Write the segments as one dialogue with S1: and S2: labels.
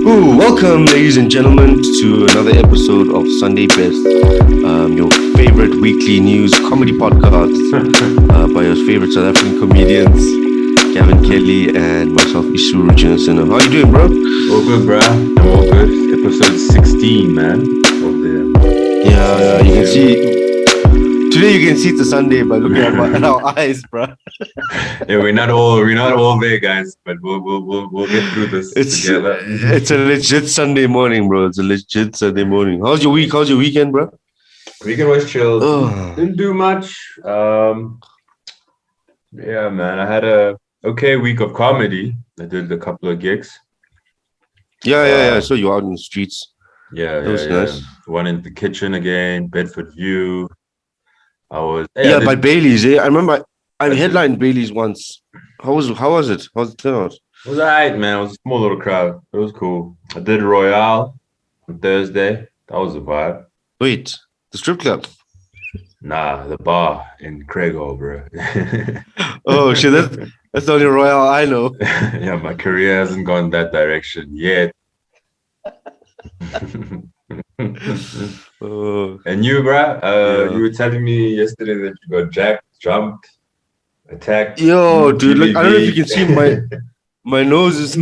S1: Welcome, ladies and gentlemen, to another episode of Sunday Best, your favorite weekly news comedy podcast by your favorite South African comedians, Gavin Kelly and myself, Isu Richardson. How you doing, bro?
S2: All good, bro. I'm all good. Episode 16, man.
S1: Yeah, you can see. Today you can see it's a Sunday by looking at our eyes, bro.
S2: Yeah, we're not all there, guys, but we'll get through this together.
S1: It's a legit Sunday morning, bro. It's a legit Sunday morning. How's your week? How's your weekend, bro?
S2: Weekend was chill. Didn't do much. Yeah, man. I had a okay week of comedy. I did a couple of gigs.
S1: Yeah. So you're out in the streets.
S2: Yeah,
S1: that was nice.
S2: One in the kitchen again, Bedford View.
S1: By Bailey's. I remember I headlined Bailey's once. How was it? How's it turn out?
S2: It was alright, man. It was a small little crowd. It was cool. I did Royale on Thursday. That was a vibe.
S1: Wait, the strip club?
S2: Nah, the bar in Craighall, bro.
S1: Oh shit, that's the only Royale I know.
S2: Yeah, my career hasn't gone that direction yet. And you, bro? You were telling me yesterday that you got jacked, jumped, attacked.
S1: Yo, dude, like, I don't know if you can see my nose is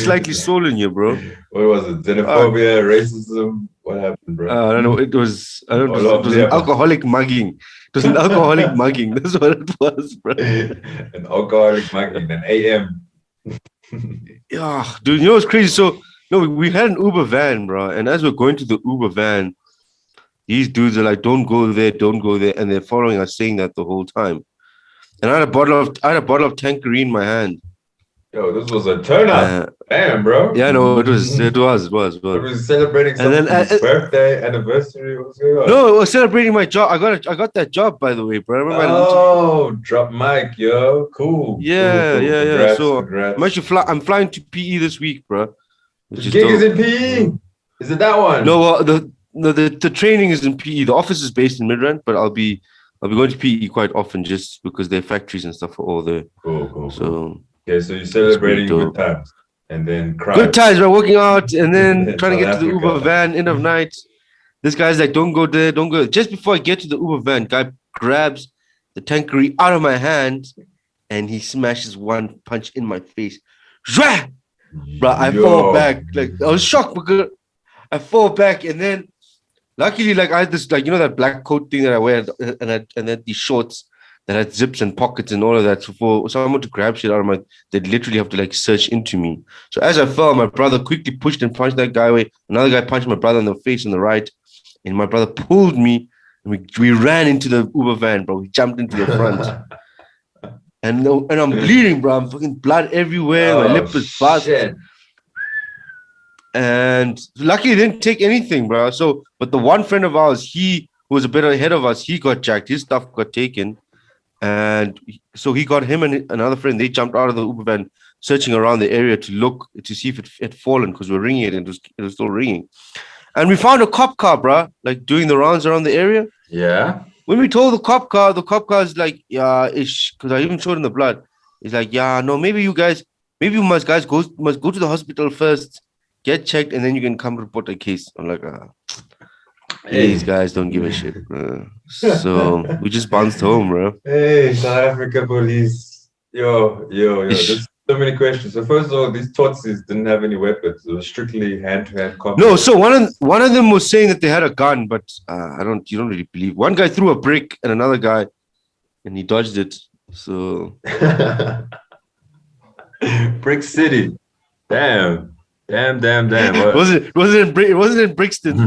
S1: slightly swollen here, bro.
S2: What was it? Xenophobia, racism? What happened, bro?
S1: I don't know. It was an alcoholic mugging. It was an alcoholic mugging. That's what it was, bro.
S2: An alcoholic mugging, an AM.
S1: Yeah, dude, you know what's crazy? So, no, we had an Uber van, bro, and as we're going to the Uber van, these dudes are like, don't go there, and they're following us saying that the whole time. And I had a bottle of Tanqueray in my hand.
S2: Yo, this was a turn up. Damn, bro.
S1: Yeah, no, it was.
S2: It was celebrating someone's birthday, anniversary. What's going on?
S1: No, it was celebrating my job. I got that job, by the way, bro. I
S2: remember drop mic, yo. Cool.
S1: Yeah.
S2: Congrats,
S1: so
S2: congrats.
S1: I'm flying to PE this week, bro.
S2: The gig is in PE. Is it that one?
S1: No, the training is in PE. The office is based in Midrand, but I'll be going to PE quite often just because their factories and stuff are all there.
S2: Cool.
S1: So
S2: okay, so you're celebrating good times and then crying.
S1: Good times, we're working out and then trying to get to the Uber van end of night. This guy's like, don't go there, don't go. Just before I get to the Uber van, guy grabs the Tanqueray out of my hand and he smashes one punch in my face. Zwah! Bro, I fall back. Like, I was shocked because I fall back and then luckily, like, I had this, like, you know, that black coat thing that I wear and then these shorts that had zips and pockets and all of that. So for someone to grab shit out of they'd literally have to like search into me. So as I fell, my brother quickly pushed and punched that guy away. Another guy punched my brother in the face on the right. And my brother pulled me and we ran into the Uber van, bro. We jumped into the front. And I'm bleeding, bro. I'm fucking blood everywhere. My lip is busted.
S2: Shit.
S1: And luckily, they didn't take anything, bro. So, but the one friend of ours, he was a bit ahead of us. He got jacked. His stuff got taken. And so he got him and another friend. They jumped out of the Uber van, searching around the area to look to see if it had fallen because we're ringing it and it was still ringing. And we found a cop car, bro, like doing the rounds around the area.
S2: Yeah.
S1: When we told the cop car is like, yeah, ish, because I even showed him the blood. He's like, yeah, no, maybe you must go to the hospital first, get checked, and then you can come report a case. I'm like, these guys don't give a shit, bro. So we just bounced home, bro.
S2: Hey, South Africa police. Yo. There's so many questions. So first of all, these Tutsis didn't have any weapons. It was strictly hand-to-hand combat.
S1: No, so one of them was saying that they had a gun, but you don't really believe. One guy threw a brick and another guy, and he dodged it. So
S2: Brick City. Damn. What?
S1: It wasn't in Brixton.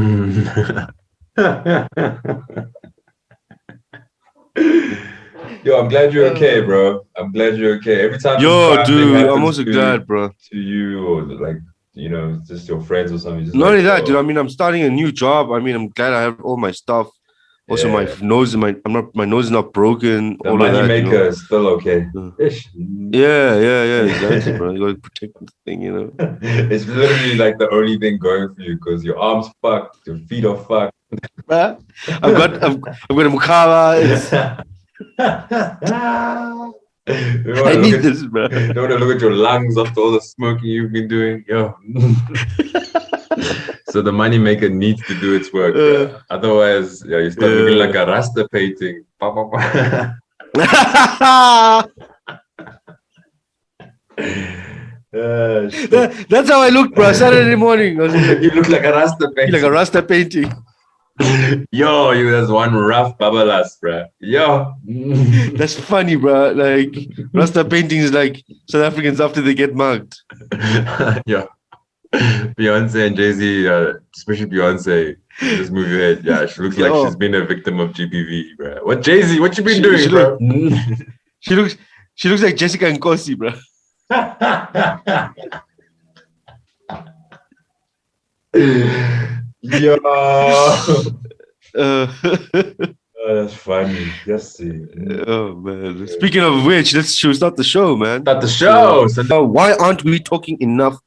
S2: Yo, I'm glad you're okay, bro. I'm glad you're okay. Every time.
S1: Yo, dude, I'm also glad, bro.
S2: To you, or like, you know, just your friends or something.
S1: Not only that, dude. I mean, I'm starting a new job. I mean, I'm glad I have all my stuff. Also, my nose is not broken.
S2: The moneymaker is still okay.
S1: Yeah, exactly, bro. You gotta protect the thing, you know.
S2: It's literally like the only thing going for you because your arms fucked, your feet are fucked.
S1: I've got a mukaba. I need this, bro.
S2: You don't want to look at your lungs after all the smoking you've been doing. Yo. So the money maker needs to do its work, bro. Otherwise, yeah, you start looking like a Rasta painting.
S1: That's how I look, bro. Saturday morning. I was like,
S2: you look like a Rasta painting.
S1: like a Rasta painting.
S2: Yo, you that's one rough babalas, bro. Yo.
S1: That's funny, bro. Like Rasta painting is like South Africans after they get mugged.
S2: Yeah. Beyonce and Jay-Z, especially Beyonce, just move your head. Yeah, she looks like she's been a victim of GBV, bro. What Jay-Z? What you been doing, bro?
S1: She looks like Jessica Nkosi, bro.
S2: Yo. That's funny. Just see.
S1: Oh man. Speaking of which, let's start the show, man.
S2: Start the show.
S1: So why aren't we talking enough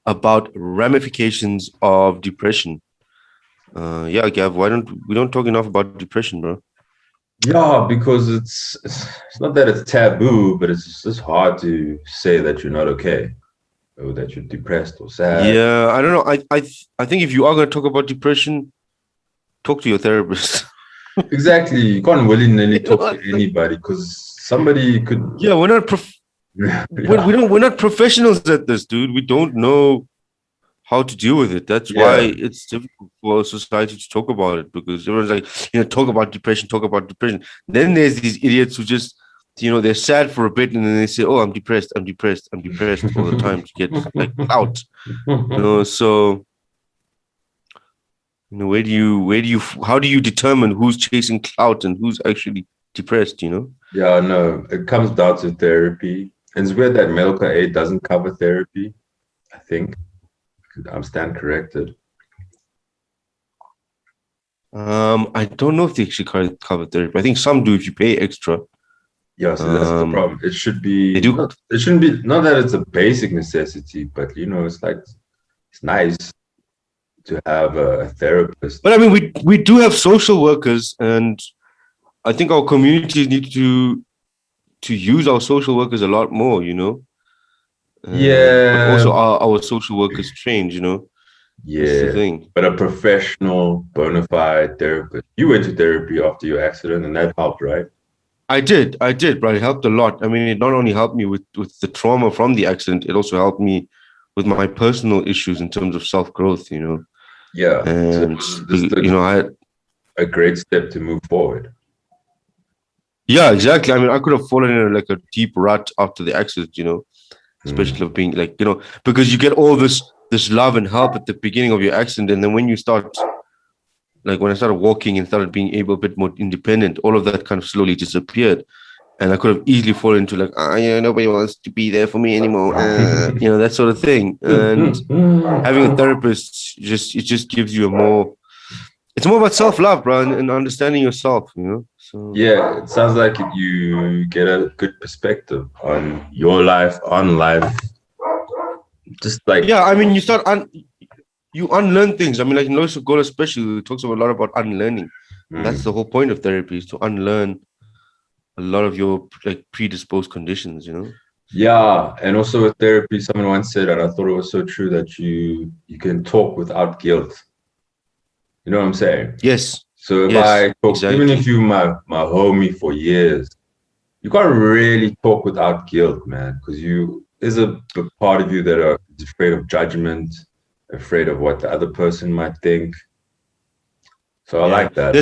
S1: about ramifications of depression? Yeah, Gav, why don't we talk enough about depression, bro?
S2: Yeah, because it's not that it's taboo, but it's just hard to say that you're not okay or that you're depressed or sad.
S1: Yeah, I don't know. I think if you are going to talk about depression, talk to your therapist.
S2: Exactly. You can't willy-nilly talk to anybody because somebody could.
S1: Yeah, we're not we're not professionals at this, dude. We don't know how to deal with it. That's why it's difficult for society to talk about it, because everyone's like, talk about depression. Then there's these idiots who just, they're sad for a bit and then they say, oh, I'm depressed all the time to get like out. So how do you determine who's chasing clout and who's actually depressed?
S2: Yeah, no, it comes down to therapy. And it's weird that medical aid doesn't cover therapy, I think. I'm stand corrected.
S1: I don't know if they actually cover therapy. I think some do if you pay extra.
S2: Yeah, so that's the problem. It should be.
S1: They do.
S2: It shouldn't be. Not that it's a basic necessity, but it's like it's nice to have a therapist.
S1: But I mean, we do have social workers, and I think our communities need to use our social workers a lot more.
S2: Yeah.
S1: But also our social workers trained,
S2: Yeah.
S1: That's the thing.
S2: But a professional, bona fide therapist. You went to therapy after your accident, and that helped, right?
S1: I did, but it helped a lot. I mean, it not only helped me with the trauma from the accident, it also helped me with my personal issues in terms of self-growth,
S2: Yeah.
S1: And,
S2: I had a great step to move forward.
S1: Yeah, exactly. I mean, I could have fallen in like a deep rut after the accident, especially of being like, because you get all this love and help at the beginning of your accident. And then when you start, like when I started walking and started being able a bit more independent, all of that kind of slowly disappeared. And I could have easily fallen into like, nobody wants to be there for me anymore. That sort of thing. And having a therapist it just gives you it's more about self-love, bro, and understanding yourself, So
S2: yeah, it sounds like you get a good perspective on your life, on life. Just like
S1: I mean, you start you unlearn things. I mean, like in Lois Gola especially, it talks a lot about unlearning. That's the whole point of therapy, is to unlearn a lot of your like predisposed conditions,
S2: Yeah, and also with therapy, someone once said, and I thought it was so true, that you can talk without guilt. You know what I'm saying?
S1: Yes.
S2: So if I talk, even if you're my homie for years, you can't really talk without guilt, man, because there's a part of you that is afraid of judgment, afraid of what the other person might think. So I like that.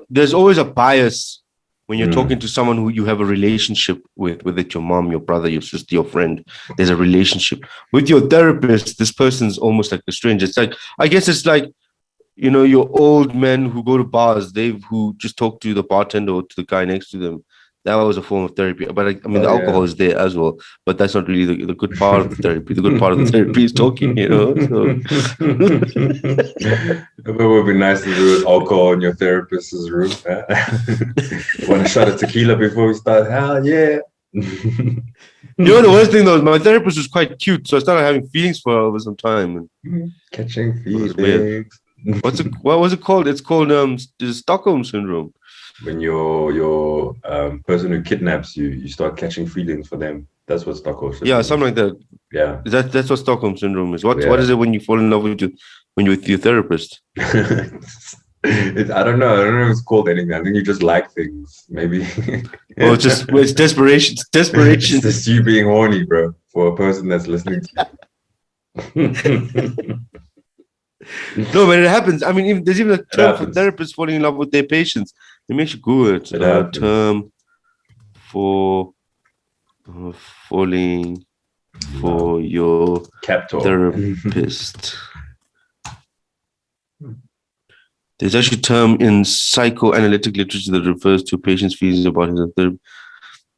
S1: There's always a bias when you're talking to someone who you have a relationship with, whether it's your mom, your brother, your sister, your friend. There's a relationship with your therapist. This person's almost like a stranger. It's like, I guess it's like, your old men who go to bars, who just talk to the bartender or to the guy next to them. That was a form of therapy. But the alcohol is there as well. But that's not really the good part of the therapy. The good part of the therapy is talking, So.
S2: It would be nice to do alcohol in your therapist's room. Want a shot of tequila before we start? Hell yeah.
S1: The worst thing though, my therapist was quite cute. So I started having feelings for her over some time.
S2: Catching feelings.
S1: What was it called? It's called the Stockholm Syndrome.
S2: when your person who kidnaps you, you start catching feelings for them. That's what Stockholm Syndrome.
S1: Yeah, something like that.
S2: Yeah,
S1: that's what Stockholm Syndrome is. What is it when you fall in love with your therapist?
S2: I don't know. I don't know if it's called anything. I think you just like things, maybe.
S1: It's desperation. It's desperation.
S2: It's just you being horny, bro, for a person that's listening to you.
S1: No, but it happens. I mean, there's even a term for therapists falling in love with their patients. Let me actually Google it. Term for falling for your therapist. There's actually a term in psychoanalytic literature that refers to patients' feelings about his therapist,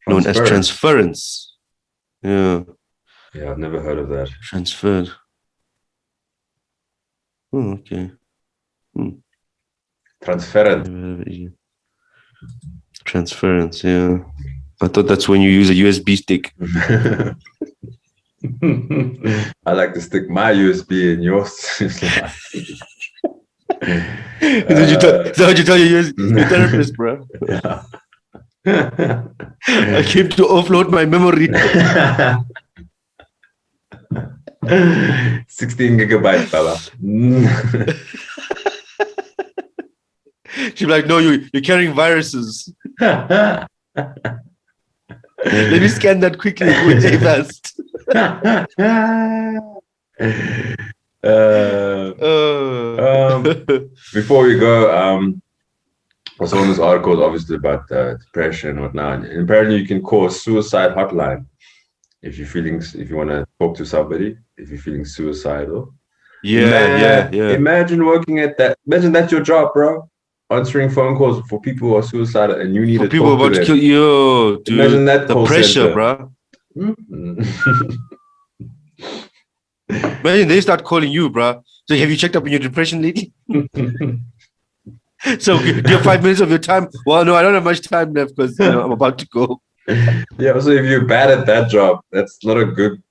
S1: known as transference. Yeah.
S2: Yeah, I've never heard of that.
S1: Transferred. Oh, okay. Transference, yeah. I thought that's when you use a USB stick.
S2: I like to stick my USB in yours.
S1: Is that what you tell your therapist, bro?
S2: Yeah.
S1: I came to offload my memory.
S2: 16 gigabytes, Baba.
S1: She'd be like, no, you're carrying viruses. Let me scan that quickly. Way fast.
S2: Before we go, I saw this article obviously about depression and whatnot. And apparently you can call a suicide hotline if you want to talk to somebody, if you're feeling suicidal.
S1: Yeah.
S2: Imagine working at that. Imagine that's your job, bro. Answering phone calls for people who are suicidal and you need to
S1: people
S2: talk
S1: about
S2: to
S1: to kill you, dude.
S2: Imagine that
S1: the pressure, bro. Imagine they start calling you, bro. So have you checked up on your depression, lady? So do you have 5 minutes of your time? Well, no, I don't have much time left because I'm about to go.
S2: Yeah, so if you're bad at that job, that's not a good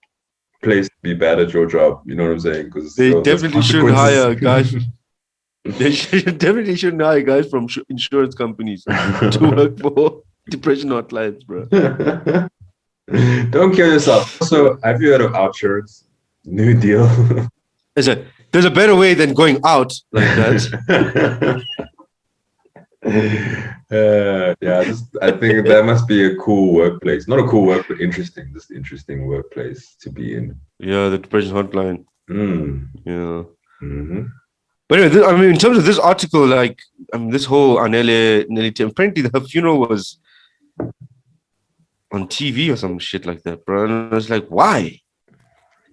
S2: place to be bad at your job. You know what I'm saying? Because
S1: they definitely shouldn't hire guys. They definitely shouldn't hire guys from insurance companies to work for depression hotlines, bro.
S2: Don't kill yourself. So, have you heard of outsurance? New Deal.
S1: There's a better way than going out like that.
S2: I think that must be a cool workplace. Not a cool work, but interesting. Just interesting workplace to be in.
S1: Yeah, the depression hotline. Yeah.
S2: Mm-hmm.
S1: But anyway, in terms of this article, this whole Anele, apparently the funeral was on TV or some shit like that, bro. And I was like, why?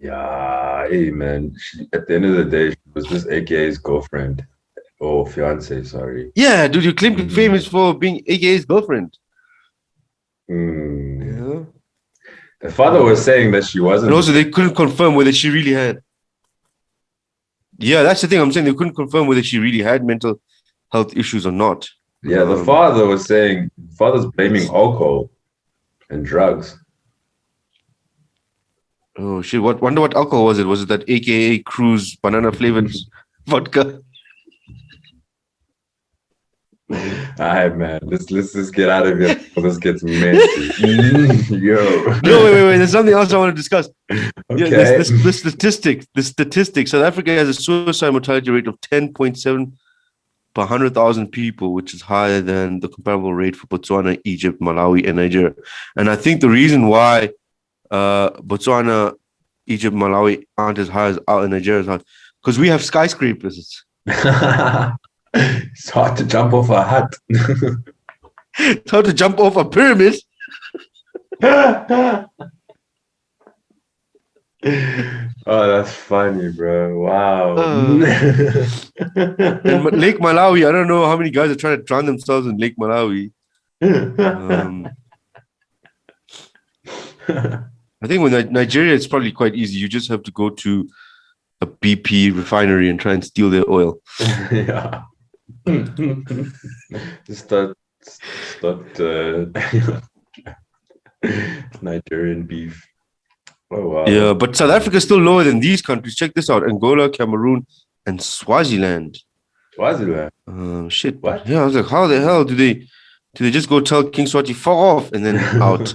S2: Yeah, hey man. At the end of the day, she was just AKA's girlfriend. Or fiance, sorry.
S1: Yeah, dude, you claim to be famous for being AKA's girlfriend.
S2: Yeah. The father was saying that she wasn't.
S1: And also, they couldn't confirm whether she really had. Yeah, that's the thing I'm saying. They couldn't confirm whether she really had mental health issues or not.
S2: Yeah, the father was saying, father's blaming alcohol and drugs.
S1: Oh, shit. Wonder what alcohol was it? Was it that AKA Cruise banana flavored vodka?
S2: All right, man. Let's just get out of here. Let's get messy. Yo.
S1: No, wait. There's something else I want to discuss.
S2: Okay.
S1: Yeah, the statistic. South Africa has a suicide mortality rate of 10.7 per 100,000 people, which is higher than the comparable rate for Botswana, Egypt, Malawi, and Nigeria. And I think the reason why Botswana, Egypt, Malawi aren't as high as Nigeria is because we have skyscrapers.
S2: It's hard to jump off a hut.
S1: It's hard to jump off a pyramid.
S2: Oh, that's funny, bro. Wow.
S1: In Lake Malawi, I don't know how many guys are trying to drown themselves in Lake Malawi. I think with Nigeria, it's probably quite easy. You just have to go to a BP refinery and try and steal their oil.
S2: Yeah. Start Nigerian beef. Oh wow.
S1: Yeah, but South Africa is still lower than these countries. Check this out: Angola, Cameroon, and Swaziland.
S2: Swaziland.
S1: Shit.
S2: What?
S1: Yeah, I was like, how the hell do they? Do they just go tell King Swati, fuck off, and then out?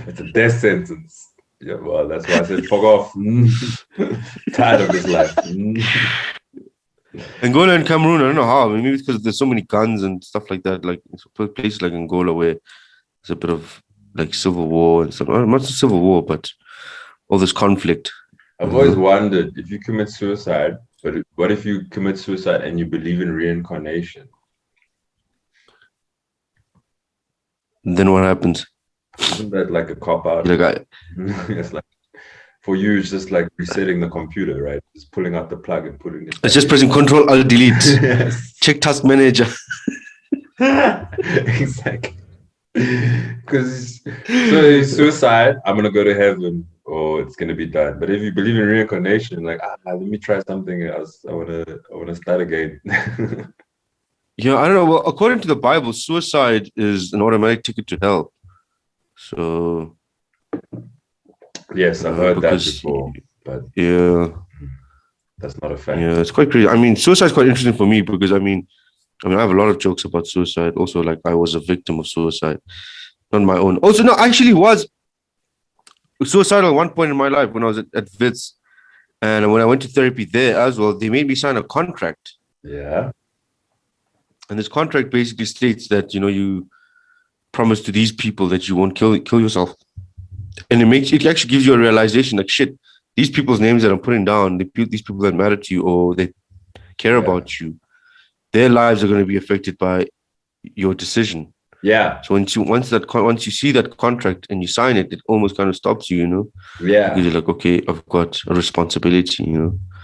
S2: It's a death sentence. Yeah, well, that's why I said fuck off. Tired of this life.
S1: Angola and Cameroon, I don't know how. Maybe because there's so many guns and stuff like that. Like places like Angola where there's a bit of like civil war and stuff. Not civil war, but all this conflict.
S2: I've always wondered if you commit suicide, but what if you commit suicide and you believe in reincarnation?
S1: Then what happens?
S2: Isn't that like a cop out? It's like for you, it's just like resetting the computer, right? Just pulling out the plug and putting it.
S1: It's just pressing Control Alt Delete.
S2: Yes.
S1: Check Task Manager.
S2: Exactly. Because so suicide, I'm gonna go to heaven, or it's gonna be done. But if you believe in reincarnation, like let me try something else. I wanna start again.
S1: Yeah, I don't know. Well, according to the Bible, suicide is an automatic ticket to hell. So
S2: yes, I've heard that before, but
S1: yeah,
S2: that's not a fact.
S1: Yeah, it's quite crazy. I mean, suicide is quite interesting for me because I mean, I have a lot of jokes about suicide. Also, like I was a victim of suicide, not my own. Also, no, I actually was suicidal at one point in my life when I was at Wits, and when I went to therapy there as well, they made me sign a contract.
S2: Yeah.
S1: And this contract basically states that, you promise to these people that you won't kill yourself. And it actually gives you a realization like, shit, these people's names that I'm putting down, these people that matter to you or they care about you, their lives are going to be affected by your decision.
S2: Yeah.
S1: So once you see that contract and you sign it, it almost kind of stops you,
S2: Yeah.
S1: Because you're like, okay, I've got a responsibility,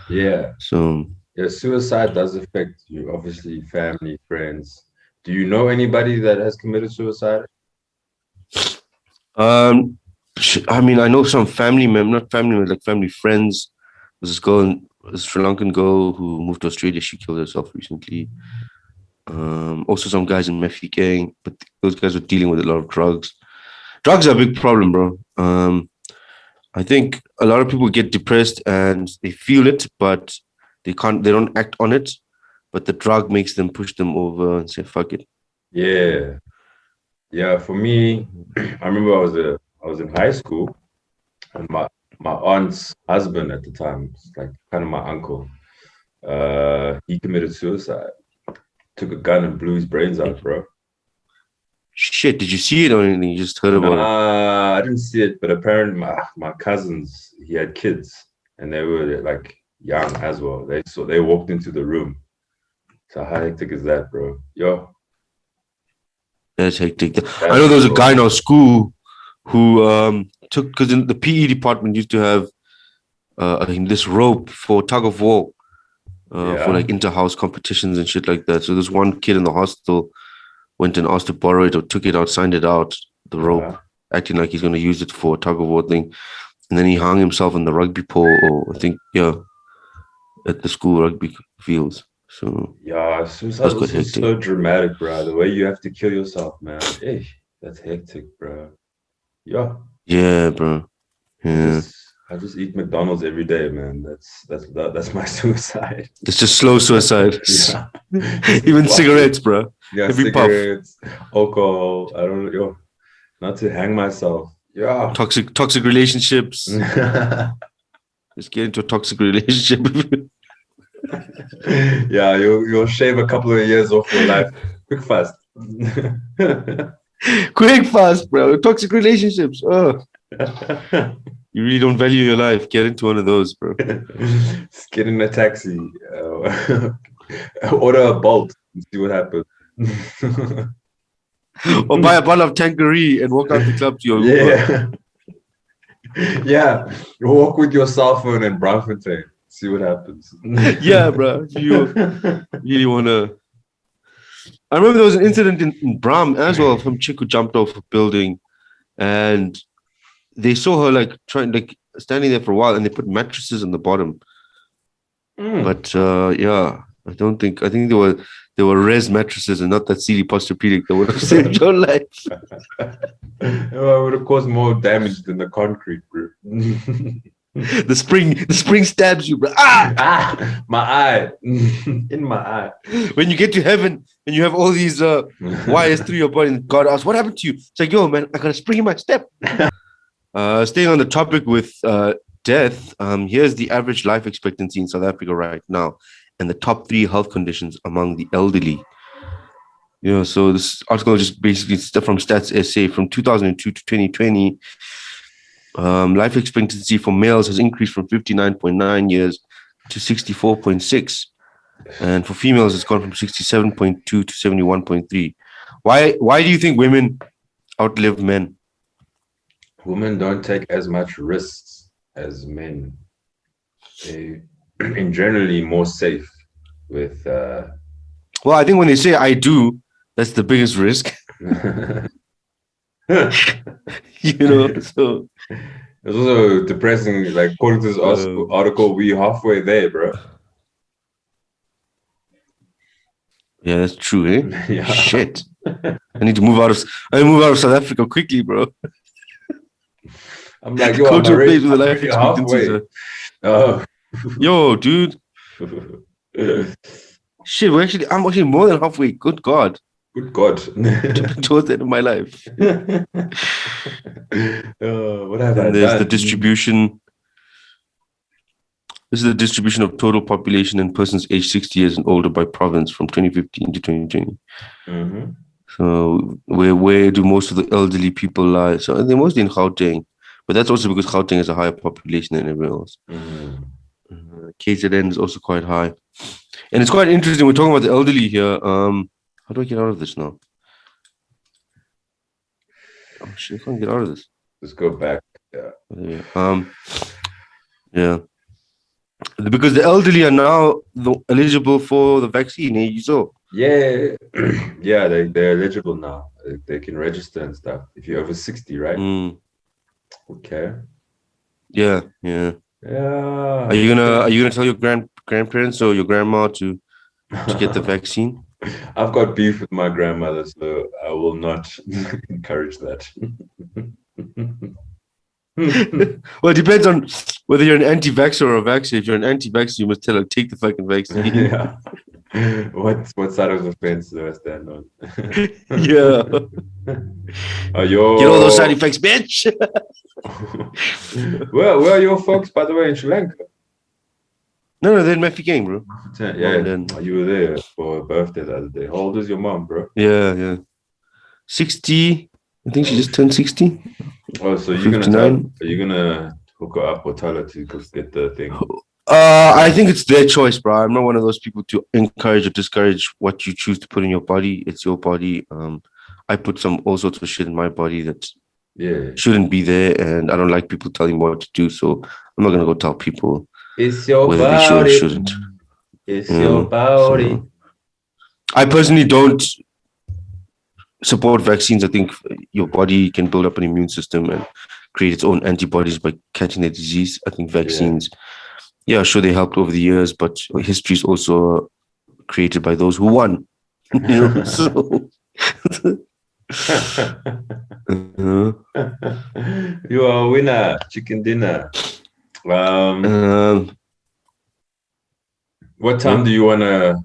S2: Yeah.
S1: So
S2: yeah, suicide does affect you, obviously, family, friends. Do you know anybody that has committed suicide?
S1: I mean, I know some family members, not family members, like family friends. There's this girl, a Sri Lankan girl who moved to Australia. She killed herself recently. Also some guys in Mephi gang, but those guys were dealing with a lot of drugs. Drugs are a big problem, bro. I think a lot of people get depressed and they feel it, but they don't act on it, but the drug makes them push them over and say, fuck it.
S2: Yeah. Yeah, for me, I remember I was in high school and my aunt's husband at the time, like kind of my uncle, he committed suicide. Took a gun and blew his brains out, bro.
S1: Shit, did you see it or anything? You just heard about it?
S2: I didn't see it, but apparently my cousins, he had kids and they were like young as well. They walked into the room. So how hectic is that, bro? Yo.
S1: That's hectic. I know there was a guy in our school who took, because in the PE department used to have this rope for tug of war for like inter-house competitions and shit like that. So there's one kid in the hostel went and asked to borrow it or took it out, signed it out, the rope, acting like he's going to use it for a tug of war thing. And then he hung himself in the rugby pole, or I think, at the school rugby fields. So
S2: suicide is so dramatic, bro. The way you have to kill yourself, man. Hey, that's hectic, bro.
S1: Yeah, bro. Yeah.
S2: I just eat McDonald's every day, man. That's my suicide.
S1: It's just slow suicide. Even cigarettes, bro.
S2: Yeah, every cigarettes, alcohol. I don't know. Not to hang myself. Yeah.
S1: Toxic relationships. Just get into a toxic relationship.
S2: Yeah, you'll shave a couple of years off your life. Quick fast.
S1: Quick fast, bro. Toxic relationships. Oh. You really don't value your life. Get into one of those, bro.
S2: Just get in a taxi. Order a Bolt and see what happens.
S1: Or buy a bottle of Tanqueray and walk out the club to your Uber.
S2: Yeah. Walk with your cell phone in Braamfontein. See what happens.
S1: Yeah, bro. You really want to... I remember there was an incident in Braam as well. Some chick who jumped off a building and they saw her standing there for a while and they put mattresses on the bottom. But I think they were res mattresses and not that CD Posturepedic that would have saved your life.
S2: It would have caused more damage than the concrete, bro.
S1: The spring stabs you, bro.
S2: My eye. In my eye.
S1: When you get to heaven and you have all these wires through your body, and God asks, "What happened to you?" It's like, yo, man, I got a spring in my step. Staying on the topic with death, here's the average life expectancy in South Africa right now, and the top 3 health conditions among the elderly. So this article is just basically from Stats SA from 2002 to 2020. Life expectancy for males has increased from 59.9 years to 64.6, and for females, it's gone from 67.2 to 71.3. Why do you think women outlive men?
S2: Women don't take as much risks as men. They are generally more safe with.
S1: Well, I think when they say "I do," that's the biggest risk. So
S2: it's also depressing. Like according to this article, we halfway there, bro.
S1: Yeah, that's true, eh?
S2: Yeah.
S1: Shit. I need to move out of South Africa quickly, bro.
S2: I'm like, yo, I'm already halfway.
S1: Yo, dude. Shit, I'm actually more than halfway. Good God.
S2: Good God.
S1: Towards the end of my life.
S2: What have I
S1: there's
S2: done?
S1: the distribution. This is the distribution of total population in persons aged 60 years and older by province from 2015 to 2020.
S2: Mm-hmm.
S1: So where do most of the elderly people lie? So they're mostly in Gauteng, but that's also because Gauteng has a higher population than everywhere else.
S2: Mm-hmm.
S1: KZN is also quite high. And it's quite interesting. We're talking about the elderly here. How do I get out of this now? Oh shit, I can't get out of this.
S2: Let's go back.
S1: Yeah. Yeah. Because the elderly are now eligible for the vaccine. You saw.
S2: Yeah. Yeah, they're eligible now. They can register and stuff. If you're over 60, right? Okay.
S1: Yeah. Are you gonna tell your grandparents or your grandma to get the vaccine?
S2: I've got beef with my grandmother, so I will not encourage that.
S1: Well, it depends on whether you're an anti-vaxxer or a vaxxer. If you're an anti-vaxxer, you must tell her, take the fucking vaccine.
S2: Yeah. What side of the fence do I stand on?
S1: Yeah. Get all those side effects, bitch.
S2: Where are your folks, by the way, in Sri Lanka?
S1: No, they're in Mafeking, bro.
S2: Yeah, you were there for her birthday the other day. How old is your mom, bro?
S1: Yeah. 60. I think she just turned 60.
S2: Oh, so you're gonna hook her up or tell her to get the thing?
S1: I think it's their choice, bro. I'm not one of those people to encourage or discourage what you choose to put in your body. It's your body. I put all sorts of shit in my body that shouldn't be there, and I don't like people telling me what to do. So I'm not gonna go tell people
S2: it's your
S1: whether
S2: body.
S1: They should or shouldn't.
S2: It's your body.
S1: So, I personally don't support vaccines. I think your body can build up an immune system and create its own antibodies by catching the disease. I think vaccines, sure, they helped over the years, but history is also created by those who won. So.
S2: You are a winner, chicken dinner. What time do you want to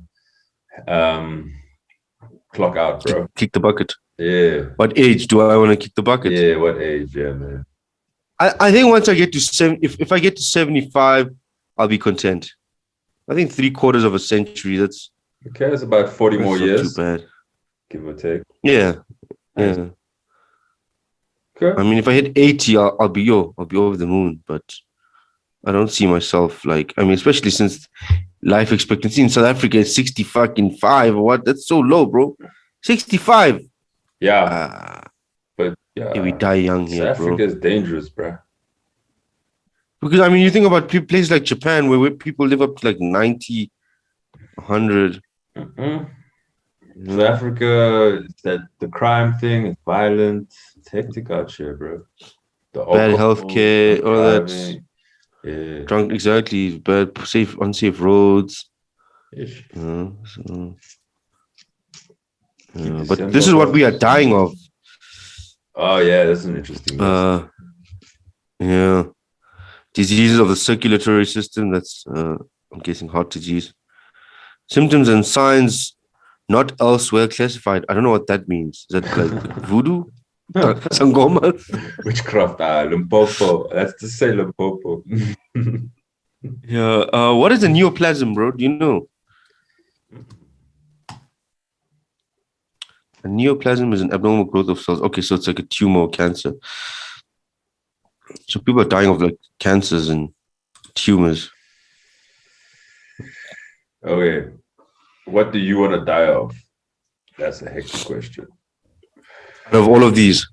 S2: clock out, bro?
S1: Kick the bucket.
S2: Yeah.
S1: What age do I want to kick the bucket?
S2: Yeah, what age? Yeah, man.
S1: I think once I get to 70, if I get to 75, I'll be content. I think 3/4 of a century. That's
S2: okay. It's about 40 more years.
S1: Too bad,
S2: give or take.
S1: Yeah. Okay. I mean, if I hit 80, I'll be over the moon. But I don't see myself especially since life expectancy in South Africa is 65 or what? That's so low, bro. 65.
S2: Yeah. But
S1: we die young here,
S2: South Africa is dangerous, bro.
S1: Because I mean, you think about places like Japan where people live up to 90, 100.
S2: South Africa, the crime thing, it's violent, it's hectic out here, bro.
S1: Bad healthcare, all that. Yeah. Drunk, exactly. Bad, unsafe roads. But this is what we are dying of.
S2: Oh yeah, that's an interesting.
S1: Yeah. Diseases of the circulatory system. That's, I'm guessing, heart disease. Symptoms and signs not elsewhere classified. I don't know what that means. Is that like voodoo? Sangoma?
S2: Witchcraft. Limpopo. That's to say Limpopo.
S1: Yeah. What is a neoplasm, bro? Do you know? A neoplasm is an abnormal growth of cells. Okay, so it's like a tumor or cancer. So people are dying of like cancers and tumors.
S2: Okay. What do you want to die of? That's a hectic question.
S1: Out of all of these.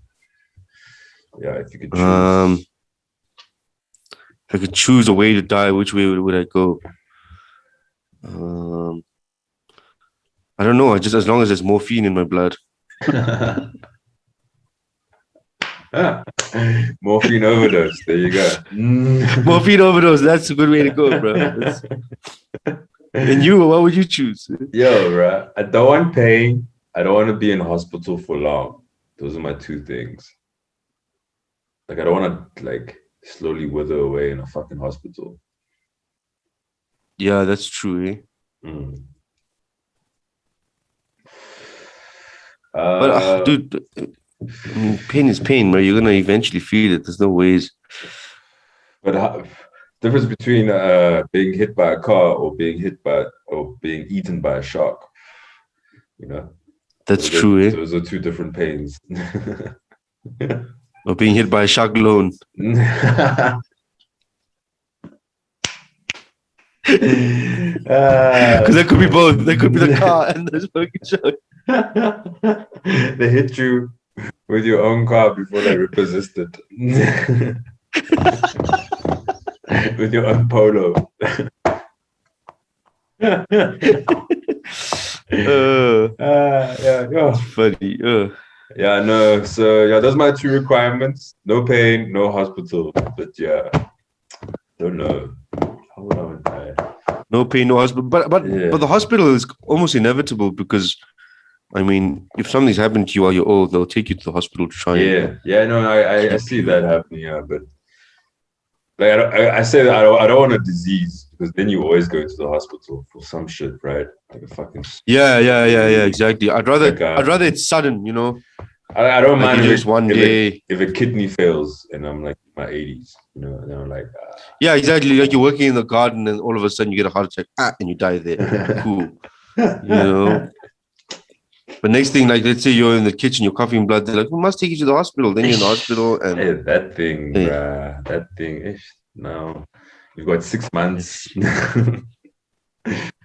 S2: Yeah, if you could choose.
S1: If I could choose a way to die, which way would I go? I don't know. Just as long as there's morphine in my blood.
S2: Morphine overdose. There you go.
S1: Morphine overdose. That's a good way to go, bro. And you, what would you choose?
S2: Yo, bro. I don't want pain. I don't want to be in hospital for long. Those are my two things. Like, I don't want to, like, slowly wither away in a fucking hospital.
S1: Yeah, that's true, eh? But, dude, I mean, pain is pain, bro. You're going to eventually feel it. There's no ways.
S2: But difference between being hit by a car or being eaten by a shark, you know?
S1: That's true, eh?
S2: Those are two different pains.
S1: Or being hit by a shark alone.
S2: Because
S1: that could be both. That could be the car and the fucking shark.
S2: They hit you with your own car before they repossessed it. With your own polo. Yeah,
S1: funny.
S2: Yeah, no. So yeah, those are my two requirements: no pain, no hospital. But yeah, don't know. How would I want to die?
S1: No pain, no hospital. But the hospital is almost inevitable because, I mean, if something's happened to you while you're old, they'll take you to the hospital to try.
S2: No, I see that happening. Yeah, but like I say that I don't want a disease because then you always go to the hospital for some shit, right? Like a fucking
S1: exactly. I'd rather it's sudden, you know.
S2: I don't mind
S1: just one day
S2: if a kidney fails and I'm like in my 80s, you know, and I'm like
S1: yeah, exactly. Like you're working in the garden and all of a sudden you get a heart attack and you die there. Cool, you know. But next thing, like let's say you're in the kitchen, you're coughing blood. They're like, we must take you to the hospital. Then you're in the hospital, and
S2: hey, that thing, bruh, that thing. No, you've got 6 months. Then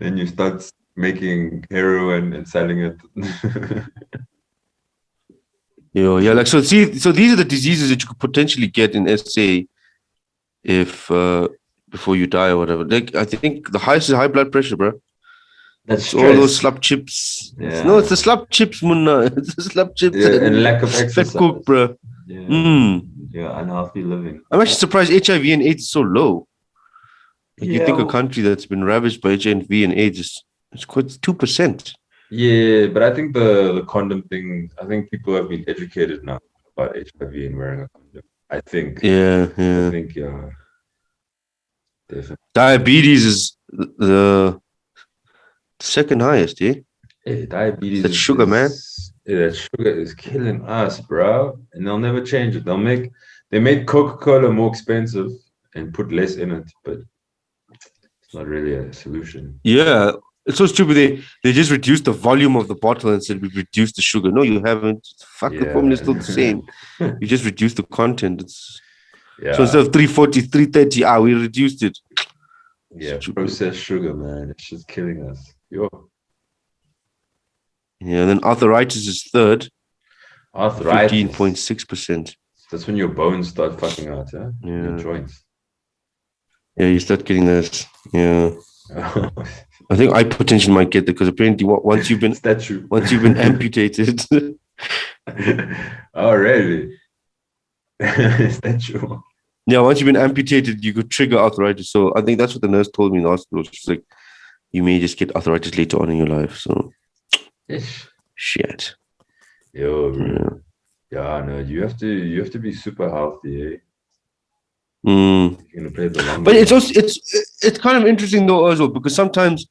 S2: you start making heroin and selling it.
S1: Yeah, like so these are the diseases that you could potentially get in SA if before you die or whatever. Like I think the highest is high blood pressure, bro.
S2: That's
S1: all those slap chips.
S2: Yeah.
S1: No, it's the slap chips, Munna. It's the slap chips
S2: and lack of exercise.
S1: Fat cook, bro.
S2: Yeah, unhealthy living.
S1: I'm actually surprised HIV and AIDS is so low. Like you think a country that's been ravaged by HIV and AIDS is quite 2%.
S2: Yeah, but I think the condom thing, I think people have been educated now about HIV and wearing a condom. I think.
S1: Yeah.
S2: I think, definitely.
S1: Diabetes is the second highest, eh?
S2: Yeah, diabetes.
S1: That sugar, man.
S2: Yeah, that sugar is killing us, bro. And they'll never change it. They made Coca-Cola more expensive and put less in it, but it's not really a solution.
S1: Yeah. It's so stupid. They just reduced the volume of the bottle and said we've reduced the sugar. No, you haven't. Fuck, the formula is still the same. You just reduced the content. So instead of 340, 330, we reduced it.
S2: Yeah, processed sugar, man. It's just killing us. Yo.
S1: Yeah, and then arthritis is third.
S2: Arthritis.
S1: 15.6%.
S2: That's when your bones start fucking out, huh?
S1: Yeah.
S2: Your joints.
S1: Yeah, you start getting this. Yeah. I think hypertension might get there because apparently once you've been amputated.
S2: Oh, really? Is that true?
S1: Yeah, once you've been amputated, you could trigger arthritis. So I think that's what the nurse told me in the hospital. She's like, you may just get arthritis later on in your life. So shit.
S2: Yo, bro. Yeah, no, you have to be super healthy, eh?
S1: Mm.
S2: You're gonna play the long
S1: But
S2: game.
S1: it's also it's kind of interesting though as well, because sometimes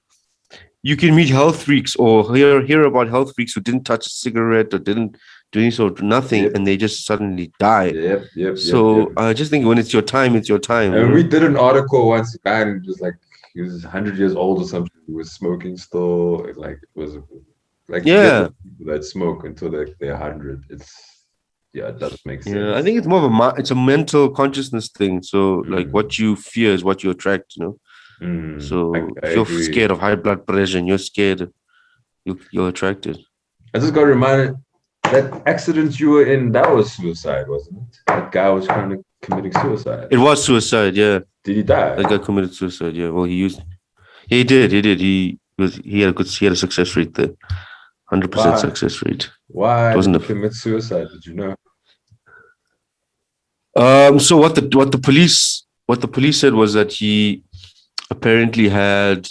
S1: you can meet health freaks or hear about health freaks who didn't touch a cigarette or didn't do any sort of nothing,
S2: Yep.
S1: and they just suddenly die.
S2: Yep.
S1: So I just think when it's your time, it's your time.
S2: And we did an article once, man, just like he was 100 years old or something. He was smoking still. Like it was like
S1: Yeah.
S2: people that smoke until they're 100. It doesn't make sense.
S1: Yeah, I think it's more of it's a mental consciousness thing. So like what you fear is what you attract, you know. So if you're
S2: agree.
S1: scared of high blood pressure and you're scared, you're attracted.
S2: I just got reminded that accident you were in, that was suicide, wasn't it? That guy was kind of committing suicide.
S1: It was suicide, yeah.
S2: Did he die?
S1: That guy committed suicide, yeah. Well, he did. He had a success rate there. 100% success rate.
S2: Why did he commit suicide? Did you know?
S1: So what the police said was that he apparently had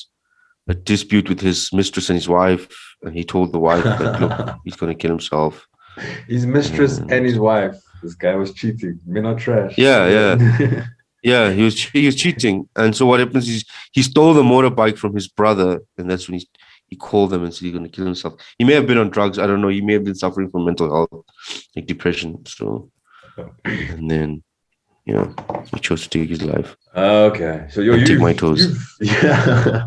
S1: a dispute with his mistress and his wife, and he told the wife that look, he's gonna kill himself.
S2: His mistress and his wife. This guy was cheating. Men are trash.
S1: Yeah. Yeah, he was cheating. And so what happens is he stole the motorbike from his brother, and that's when he called them and said he's gonna kill himself. He may have been on drugs, I don't know, he may have been suffering from mental health, like depression. So and then he chose to take his life.
S2: Okay. So you
S1: take my toes.
S2: Yeah.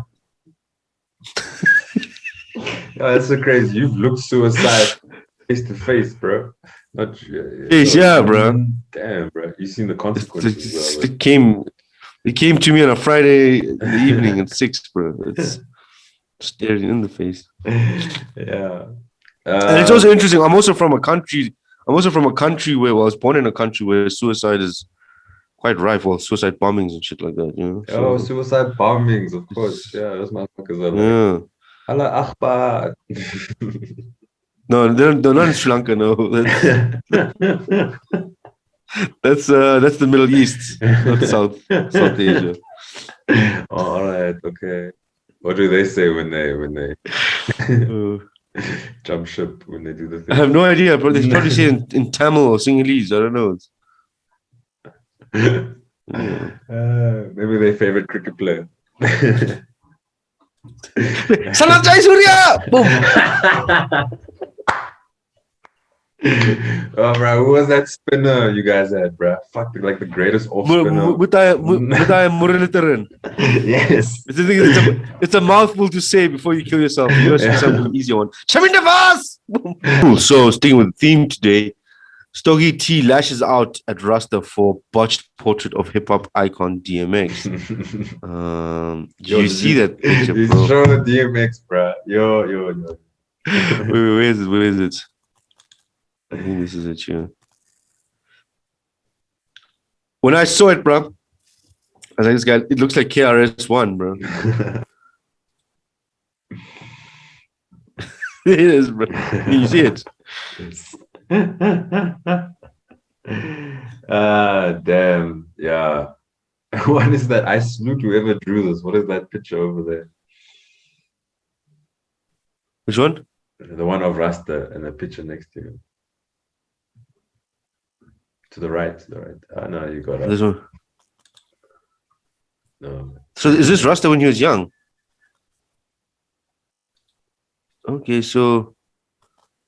S2: That's so crazy. You've looked suicide face to face, bro. Not
S1: yeah, bro.
S2: Damn, bro. You've seen the consequences.
S1: It came to me on a Friday in the evening at 6, bro. It's staring in the face.
S2: Yeah.
S1: And it's also interesting. I'm also from a country where I was born in a country where suicide is quite rife. Well, suicide bombings and shit like that, you know.
S2: So, suicide bombings, of course. Yeah, those motherfuckers are like, Allah Akbar.
S1: No, they're not in Sri Lanka. No, that's the Middle East, not South Asia.
S2: All right, okay. What do they say when they jump ship, when they do the thing?
S1: I have no idea, but they probably say in Tamil or Sinhalese. I don't know.
S2: Maybe their favorite cricket player.
S1: Sanjay Surya! Boom!
S2: Oh, bro, who was that spinner you guys had, bro? Fuck, like the greatest off spinner.
S1: Mutaya Muralidharan.
S2: Yes.
S1: It's a mouthful to say before you kill yourself. You must do something easier one. Shaminda Vas! So, sticking with the theme today, Stogie T lashes out at Rasta for botched portrait of hip-hop icon DMX. Did you see that picture, bro?
S2: Show the DMX, bro. Yo.
S1: Wait, where is it? I think this is it, yeah. When I saw it, bro, I was like, this guy, it looks like KRS-One, bro. It is, bro. Can you see it?
S2: Damn. Yeah. What is that? I salute whoever drew this. What is that picture over there?
S1: Which one?
S2: The one of Rasta and the picture next to him. To the right. No, you got it.
S1: This one.
S2: No.
S1: So is this Rasta when he was young? Okay, so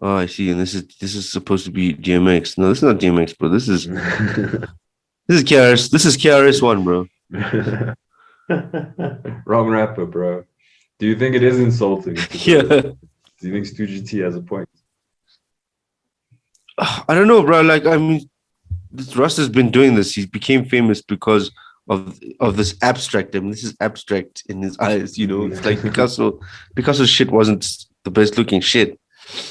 S1: I see. And this is supposed to be DMX. No, this is not DMX, bro. This is KRS. This is KRS-One, bro.
S2: Wrong rapper, bro. Do you think it is insulting?
S1: Yeah.
S2: Do you think Stoogie T has a point?
S1: I don't know, bro. Like, I mean, this Rasta's been doing this. He became famous because of this abstract. I mean, this is abstract in his eyes, you know. It's like Picasso's shit wasn't the best looking shit.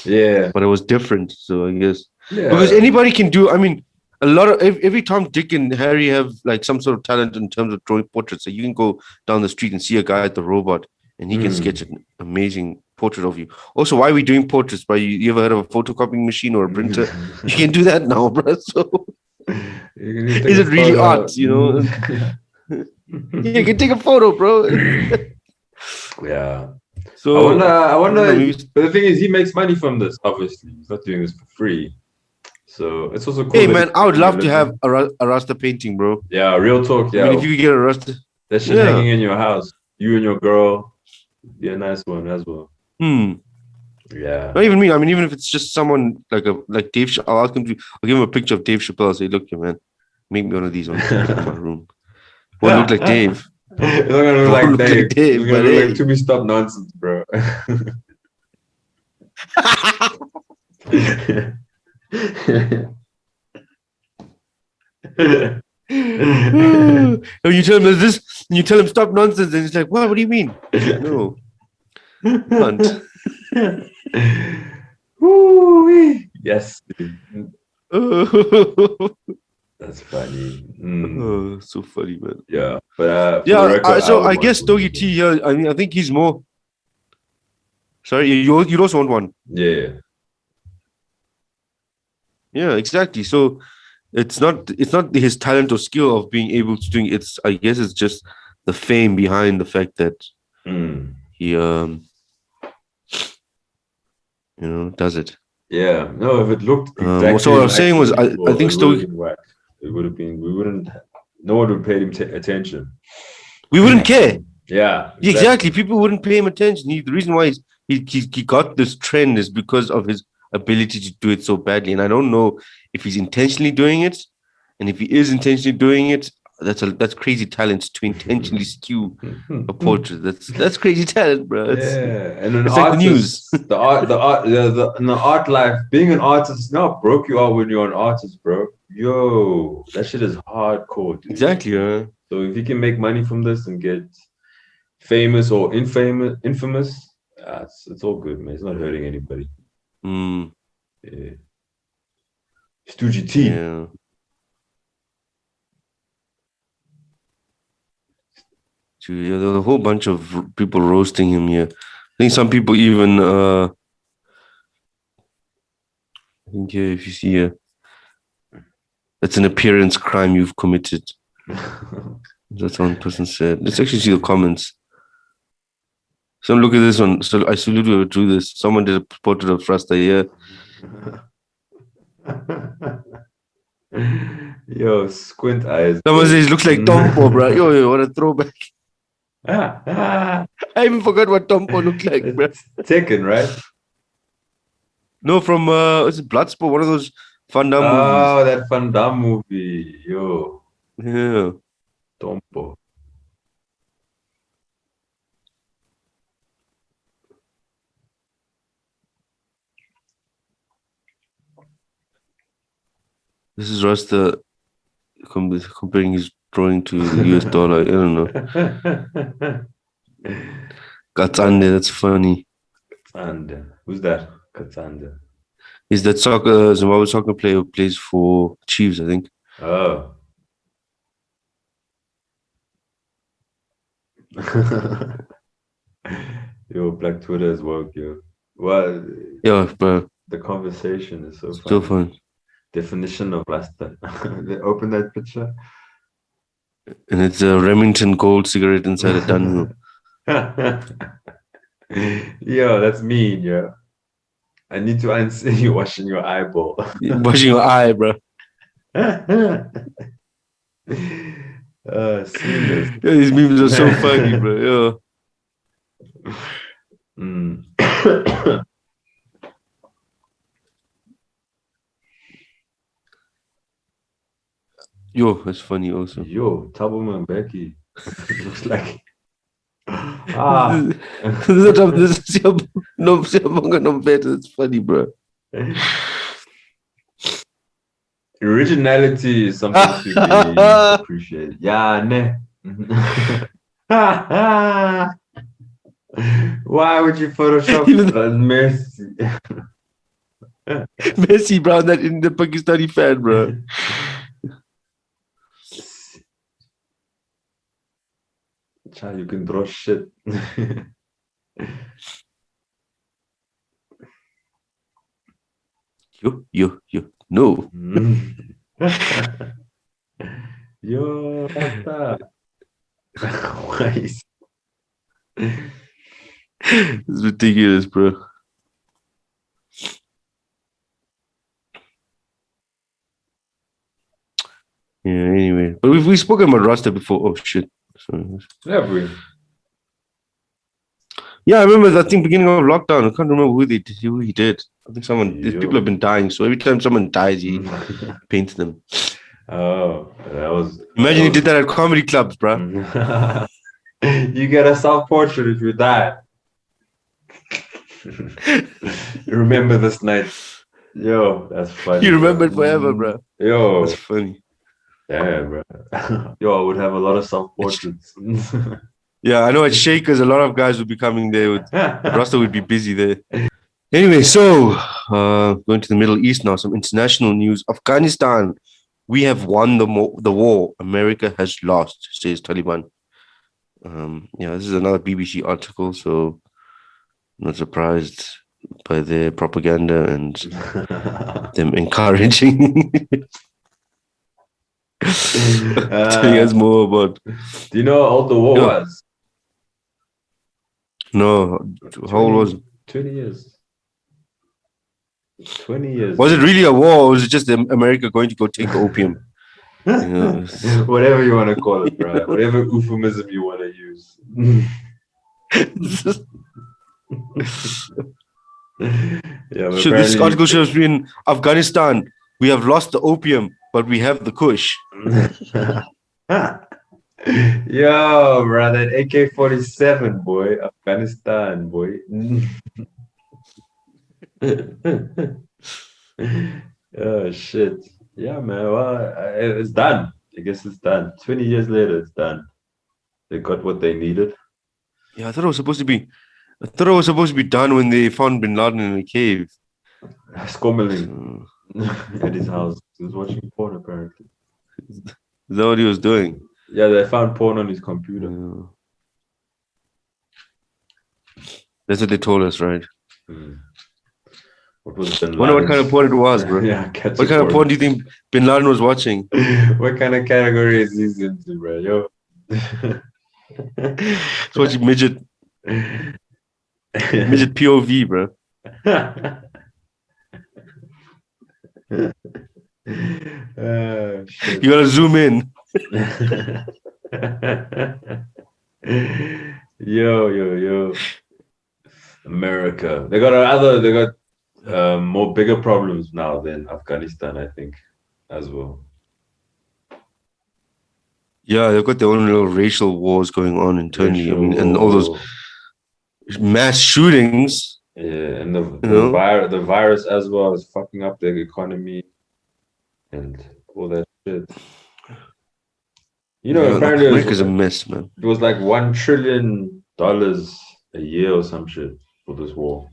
S2: Yeah.
S1: But it was different. So I guess because anybody can do. I mean, a lot of every Tom, Dick, and Harry have like some sort of talent in terms of drawing portraits. So you can go down the street and see a guy at the robot, and he can sketch an amazing portrait of you. Also, why are we doing portraits? Bro, you ever heard of a photocopying machine or a printer? You can do that now, bro. So is it really art? You know, you can take a photo, bro.
S2: Yeah.
S1: So
S2: I wonder. But the thing is, he makes money from this. Obviously, he's not doing this for free. So it's also cool.
S1: Hey man, I would love to have a Rasta painting, bro.
S2: Yeah, real talk. Yeah,
S1: I mean, if you could get a Rasta,
S2: that shit hanging in your house, you and your girl, be a nice one as well. Yeah.
S1: Not even me. I mean, even if it's just someone like Dave, I'll ask him to. I'll give him a picture of Dave Chappelle. I'll say, look, here, man, make me one of these ones in my room. Won't look like Dave.
S2: It's not gonna look like Dave. It's gonna look like To Be Stop nonsense, bro.
S1: When you tell him this, and you tell him stop nonsense, and he's like, "What? What do you mean?" No, can't.
S2: Yes. That's funny.
S1: Oh, so funny, man.
S2: Yeah, but
S1: yeah. Record, so I guess Stogie T here. I mean, I think he's more. Sorry, you also want one?
S2: Yeah.
S1: Yeah, exactly. So it's not his talent or skill of being able to doing it. I guess it's just the fame behind the fact that he does it.
S2: Yeah. No, if it looked exactly.
S1: So what I was saying was I think Stogie.
S2: It would have been. We wouldn't. No one would pay him attention.
S1: We wouldn't care.
S2: Yeah.
S1: Exactly. People wouldn't pay him attention. The reason why he got this trend is because of his ability to do it so badly. And I don't know if he's intentionally doing it. And if he is intentionally doing it, that's crazy talent to intentionally skew a portrait. That's crazy talent, bro.
S2: And an
S1: it's
S2: artist,
S1: like the news.
S2: In the art life, being an artist now broke you out when you're an artist, bro. Yo, that shit is hardcore, dude.
S1: Exactly,
S2: So if you can make money from this and get famous or infamous, it's all good, man. It's not hurting anybody. Yeah. Stoogie T.
S1: Yeah. There was a whole bunch of people roasting him here. I think some people even I think if you see that's an appearance crime you've committed. That's one person said. Let's actually see the comments. So look at this one. So I salute you to this. Someone did a portrait of Rasta here.
S2: Yo, squint eyes.
S1: Someone says looks like Tompo, bro. Yo, what a throwback. I even forgot what Tompo looked like, bro.
S2: Tekken, right?
S1: No, from is it Bloodsport? One of those Van Damme movies.
S2: Oh, that Van Damme movie. Yo.
S1: Yeah.
S2: Tompo.
S1: This is Rasta comparing his drawing to the US dollar. I don't know. Katsande, that's funny.
S2: Katsande. Who's that? Katsande.
S1: Is that Zimbabwe soccer player who plays for Chiefs, I think.
S2: Oh. Yo, Black Twitter is woke, yo. Well,
S1: yeah, bro.
S2: The conversation is so
S1: still fun.
S2: Definition of Rasta. They open that picture.
S1: And it's a Remington Gold cigarette inside a Dunhill.
S2: Yo, that's mean, yo. I need to answer you washing your eyeball.
S1: Washing your eye, bro.
S2: Seamless.
S1: Yeah, these memes are so funny, bro. Yeah. Yo, that's funny also.
S2: Yo, Taboman Becky. Looks like
S1: this is no better. It's funny, bro.
S2: Originality is something to be appreciated. Yeah, ne. Why would you Photoshop Messi?
S1: Messi, bro, that in the Pakistani fan, bro.
S2: Child, you can draw shit.
S1: Yo. No.
S2: Yo, Rasta. Why?
S1: It's ridiculous, bro. But we've spoken about Rasta before. Oh shit! Sorry.
S2: Have we?
S1: Yeah, I remember that thing beginning of lockdown. I can't remember who he did. I think people have been dying. So every time someone dies, he paints them.
S2: Oh, that was.
S1: Imagine he did that at comedy clubs, bro.
S2: You get a self-portrait if you die. Remember this night. Yo, that's funny.
S1: You remember it forever, bro.
S2: Yo,
S1: that's funny.
S2: Damn, bro. Yo, I would have a lot of self-portraits.
S1: Yeah, I know at Shakers, a lot of guys would be coming there. Rasta would be busy there. Anyway, so going to the Middle East now, some international news. Afghanistan, we have won the war. America has lost, says Taliban. This is another BBC article, so I'm not surprised by their propaganda and them encouraging. Telling us more about.
S2: Do you know how old the war was?
S1: No, how old was it?
S2: 20 years. 20 years.
S1: Was it really a war, or was it just America going to go take the opium?
S2: Whatever you want to call it, bro. Whatever euphemism you want to use.
S1: This article shows me in Afghanistan. We have lost the opium, but we have the Kush.
S2: Yo, bro, that AK-47, boy. Afghanistan, boy. Oh, shit. Yeah, man. Well, it's done. I guess it's done. 20 years later, it's done. They got what they needed.
S1: Yeah, I thought it was supposed to be done when they found Bin Laden in a cave.
S2: Squabbling at his house. He was watching porn, apparently.
S1: Is that what he was doing?
S2: Yeah, they found porn on his computer.
S1: Yeah. That's what they told us, right?
S2: What was Bin Laden?
S1: Wonder what kind of porn it was, bro.
S2: Yeah,
S1: what kind of porn do you think Bin Laden was watching?
S2: What kind of category is he into, bro? Yo.
S1: It's watching midget POV, bro. You gotta zoom in.
S2: Yo. America. They got more bigger problems now than Afghanistan, I think, as well.
S1: Yeah, they've got their own little racial wars going on internally. And all those mass shootings.
S2: Yeah, and the virus as well is fucking up their economy and all that shit. Apparently
S1: America's a mess, man.
S2: It was like $1 trillion a year or some shit for this war.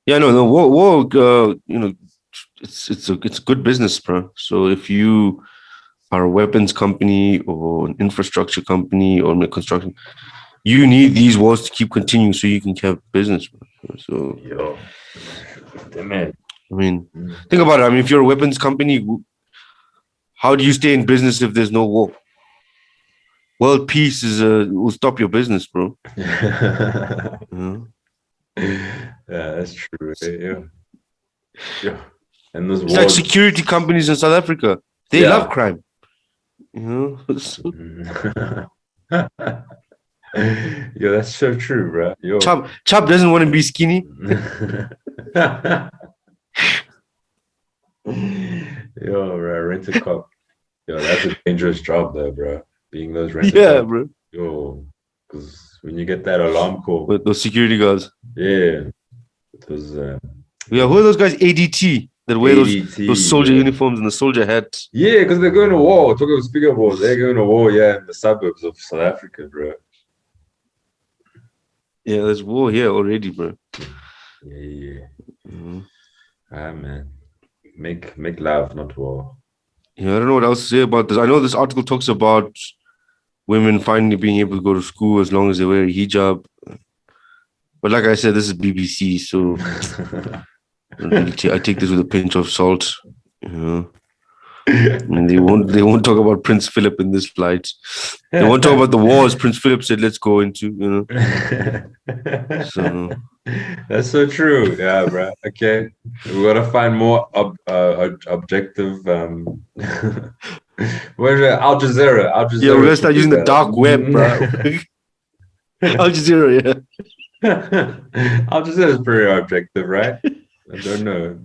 S1: Yeah, no, the war. It's good business, bro. So if you are a weapons company or an infrastructure company or a construction, you need these wars to keep continuing so you can have business, bro. So,
S2: man.
S1: I mean, think about it. I mean, if you're a weapons company, how do you stay in business if there's no war? World peace will stop your business, bro.
S2: Yeah, that's true. Yeah. And those
S1: it's like security companies in South Africa. They love crime.
S2: Yo, that's so true, bro. Yo.
S1: Chop doesn't want to be skinny.
S2: Yo, bro, rent a cop. Yo, that's a dangerous job there, bro. Being those rent
S1: bro.
S2: Yo, because when you get that alarm call.
S1: With those security guards.
S2: Yeah. Those,
S1: who are those guys? ADT. That wear those soldier uniforms and the soldier hats.
S2: Yeah, because they're going to war. Speaking of war, they're going to war, in the suburbs of South Africa, bro.
S1: Yeah, there's war here already, bro.
S2: Yeah. Mm-hmm. Man. Make love, not war.
S1: Yeah, I don't know what else to say about this. I know this article talks about women finally being able to go to school as long as they wear a hijab. But like I said, this is BBC, so I take this with a pinch of salt. And they won't talk about Prince Philip in this light. They won't talk about the wars Prince Philip said let's go into. So
S2: that's so true. Yeah, bro. Okay, we gotta find more objective Where's Al Jazeera? Al Jazeera.
S1: Yeah, we're gonna start using the dark web, bro. Al Jazeera, yeah.
S2: Al Jazeera is pretty objective, right? I don't know.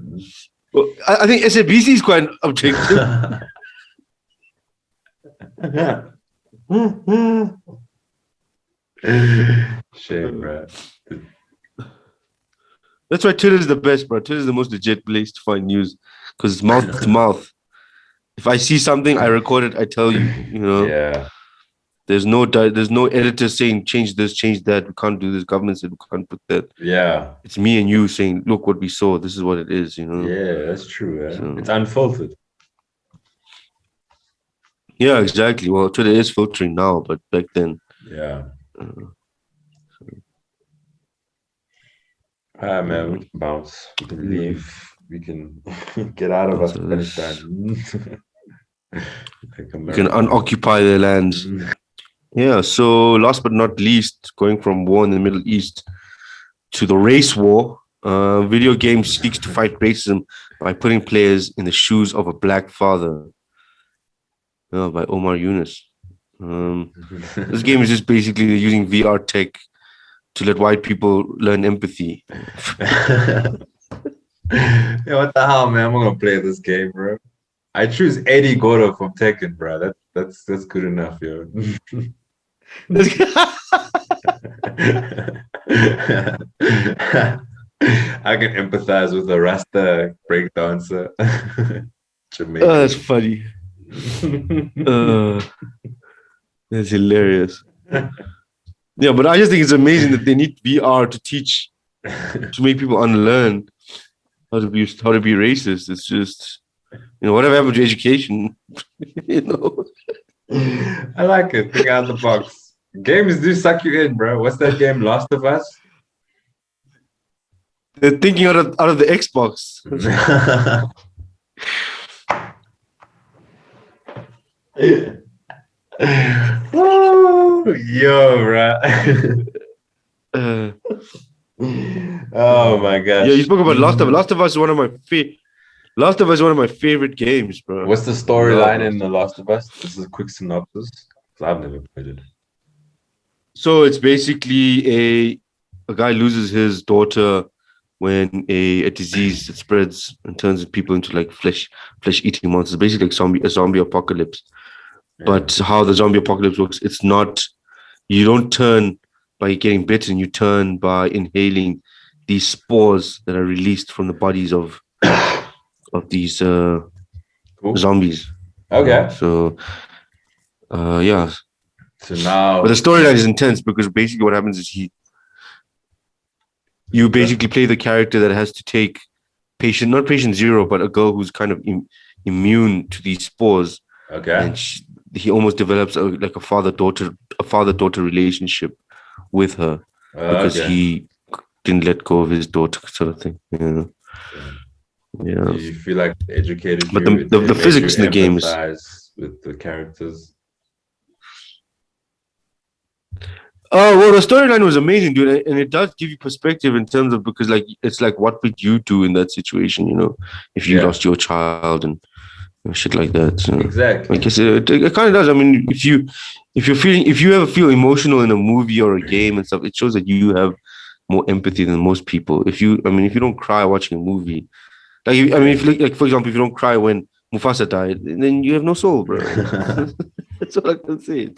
S1: Well, I think SABC is quite objective.
S2: Shame, bro.
S1: That's why Twitter is the best, bro. Twitter is the most legit place to find news because it's mouth to mouth. If I see something, I record it. I tell you. You know.
S2: Yeah.
S1: There's no editor saying change this, change that. We can't do this. Government said we can't put that.
S2: Yeah.
S1: It's me and you saying, look what we saw. This is what it is. You know.
S2: Yeah, that's true. So, it's unfiltered.
S1: Yeah, exactly. Well, Twitter is filtering now, but back then.
S2: Yeah. Man, we can bounce. We can leave. We can get out of Afghanistan.
S1: We can unoccupy their lands. Yeah, so last but not least, going from war in the Middle East to the race war, video game seeks to fight racism by putting players in the shoes of a black father. By Omar Yunus. This game is just basically using VR tech to let white people learn empathy.
S2: Yeah, what the hell, man? I'm gonna play this game, bro. I choose Eddie Gordo from Tekken, bro. That's good enough, yo. I can empathize with the Rasta breakdancer.
S1: Oh, that's funny. That's hilarious. Yeah, but I just think it's amazing that they need VR to teach, to make people unlearn how to be racist. It's just, whatever happened to education,
S2: I like it. Think out the box. Games do suck you in, bro. What's that game? Last of Us?
S1: They're thinking out of the Xbox.
S2: Yo, bro. Oh my gosh.
S1: Yeah, you spoke about Last of Us. Last of Us is one of my favorite games, bro.
S2: What's the storyline in The Last of Us? This is a quick synopsis. I've never played it.
S1: So it's basically a guy loses his daughter when a disease that spreads and turns people into like flesh eating monsters. Basically like a zombie apocalypse. Yeah. But how the zombie apocalypse works, it's not, you don't turn by getting bitten, you turn by inhaling these spores that are released from the bodies of these zombies.
S2: Okay.
S1: So yeah.
S2: So now,
S1: but the storyline is intense because basically what happens is you basically play the character that has to take not patient zero, but a girl who's kind of immune to these spores.
S2: Okay.
S1: And he almost develops a father-daughter relationship with her because he didn't let go of his daughter, sort of thing. Yeah.
S2: Do you feel like educated?
S1: But the physics in the game is
S2: with the characters.
S1: Oh, well, the storyline was amazing, dude, and it does give you perspective in terms of, because like it's like, what would you do in that situation, if you lost your child and shit like that. So
S2: exactly.
S1: I guess it kind of does. I mean, if you ever feel emotional in a movie or a game and stuff, it shows that you have more empathy than most people. If you don't cry watching a movie, like for example, if you don't cry when Mufasa died, then you have no soul, bro. That's all I can say.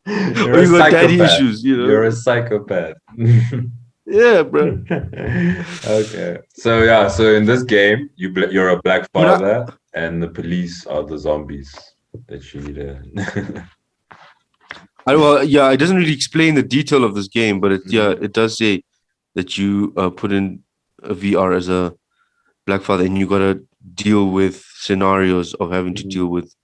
S2: You're a daddy issues, You're a psychopath.
S1: Yeah, bro.
S2: Okay. So in this game, you're a black father, and the police are the zombies that you need to.
S1: It doesn't really explain the detail of this game, but it does say that you put in a VR as a black father, and you gotta deal with scenarios of having to deal with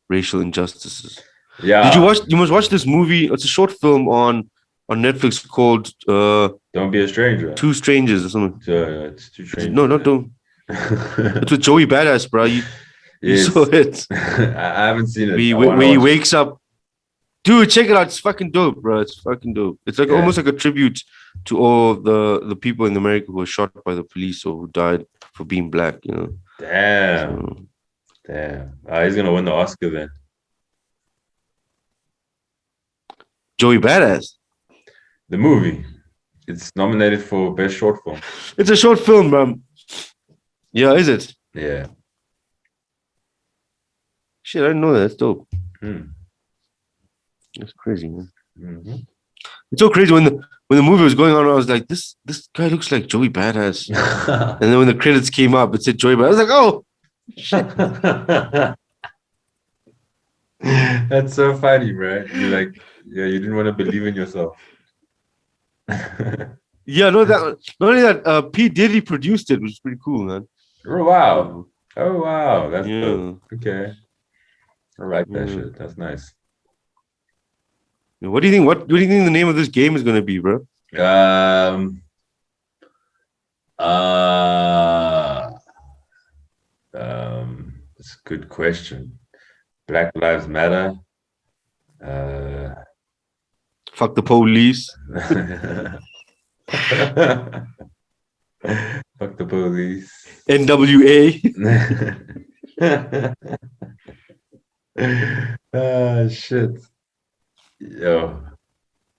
S1: racial injustices.
S2: Yeah.
S1: You must watch this movie. It's a short film on Netflix called
S2: Don't Be a Stranger.
S1: Two Strangers or something.
S2: It's Two Strangers.
S1: No, not Don't. It's with Joey Badass, bro. You saw it.
S2: I haven't seen it.
S1: Where he wakes up. Dude, check it out. It's fucking dope, bro. It's fucking dope. It's like almost like a tribute to all the people in America who were shot by the police or who died for being black,
S2: Damn. Damn. He's gonna win the Oscar then.
S1: Joey Badass.
S2: The movie. It's nominated for Best Short Film.
S1: It's a short film, man. Yeah, is it?
S2: Yeah.
S1: Shit, I didn't know that. That's dope.
S2: Hmm.
S1: That's crazy, man.
S2: Mm-hmm.
S1: It's so crazy when the movie was going on. I was like, this guy looks like Joey Badass. And then when the credits came up, it said Joey Badass. I was like, oh, shit.
S2: That's so funny, bro. You're like, yeah, you didn't want to believe in yourself.
S1: Yeah, no, that not only that, P. Diddy produced it, which is pretty cool, man.
S2: Oh wow. Oh wow. That's
S1: Yeah.
S2: dope. Okay. I like that
S1: Yeah.
S2: shit. That's nice.
S1: What do you think? What do you think the name of this game is gonna be, bro?
S2: It's a good question. Black Lives Matter.
S1: Fuck the police.
S2: Fuck the police.
S1: NWA.
S2: Shit. Yo.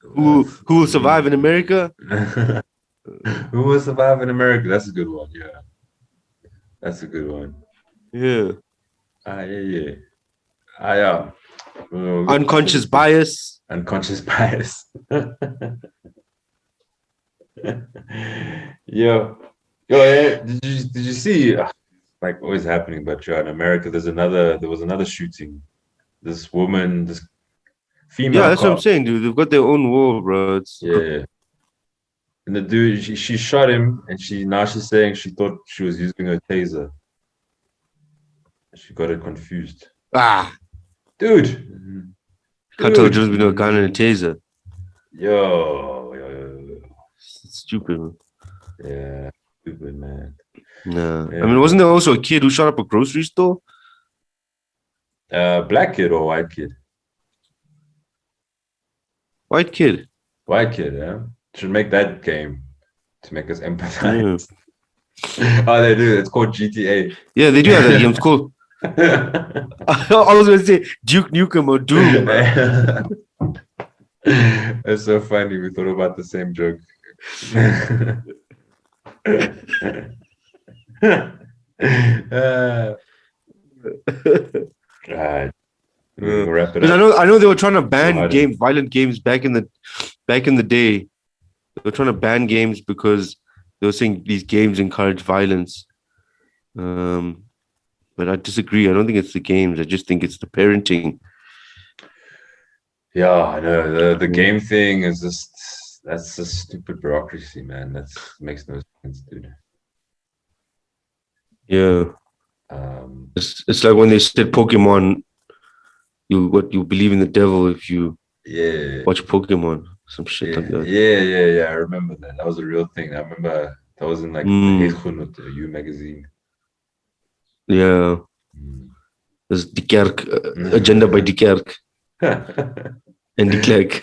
S1: Who will survive in America?
S2: Who will survive in America? That's a good one. Yeah. That's a good one.
S1: Yeah.
S2: Yeah. Yeah.
S1: Unconscious bias.
S2: Unconscious bias. Yo, yeah. Did you see? Like always happening, but in America, there was another shooting. This woman, this female.
S1: Yeah, that's
S2: cop,
S1: what I'm saying, dude. They've got their own war, bro.
S2: Yeah. And the dude, she shot him, and she's saying she thought she was using a taser. She got it confused. Dude.
S1: Can't tell the difference between a gun and a taser.
S2: Yo.
S1: It's stupid, man.
S2: Yeah, stupid, man.
S1: Nah.
S2: Yeah.
S1: I mean, wasn't there also a kid who shot up a grocery store?
S2: Black kid or white kid?
S1: White kid.
S2: White kid, yeah. Should make that game to make us empathize. Yeah. Oh, they do. It's called GTA.
S1: Yeah, they do have that game. It's called. I was gonna say Duke Nukem or Doom.
S2: That's so funny. We thought about the same joke. God. Wrap it up.
S1: I know they were trying to ban violent games back in the day. They were trying to ban games because they were saying these games encourage violence. But I disagree. I don't think it's the games. I just think it's the parenting.
S2: Yeah, I know. The game thing is that's a stupid bureaucracy, man. That makes no sense, dude.
S1: Yeah. It's like when they said Pokemon, you believe in the devil if you watch Pokemon, some shit like that.
S2: Yeah. I remember that. That was a real thing. I remember that was in like the U magazine.
S1: Yeah. There's De Klerk, agenda by De Klerk. And De Klerk.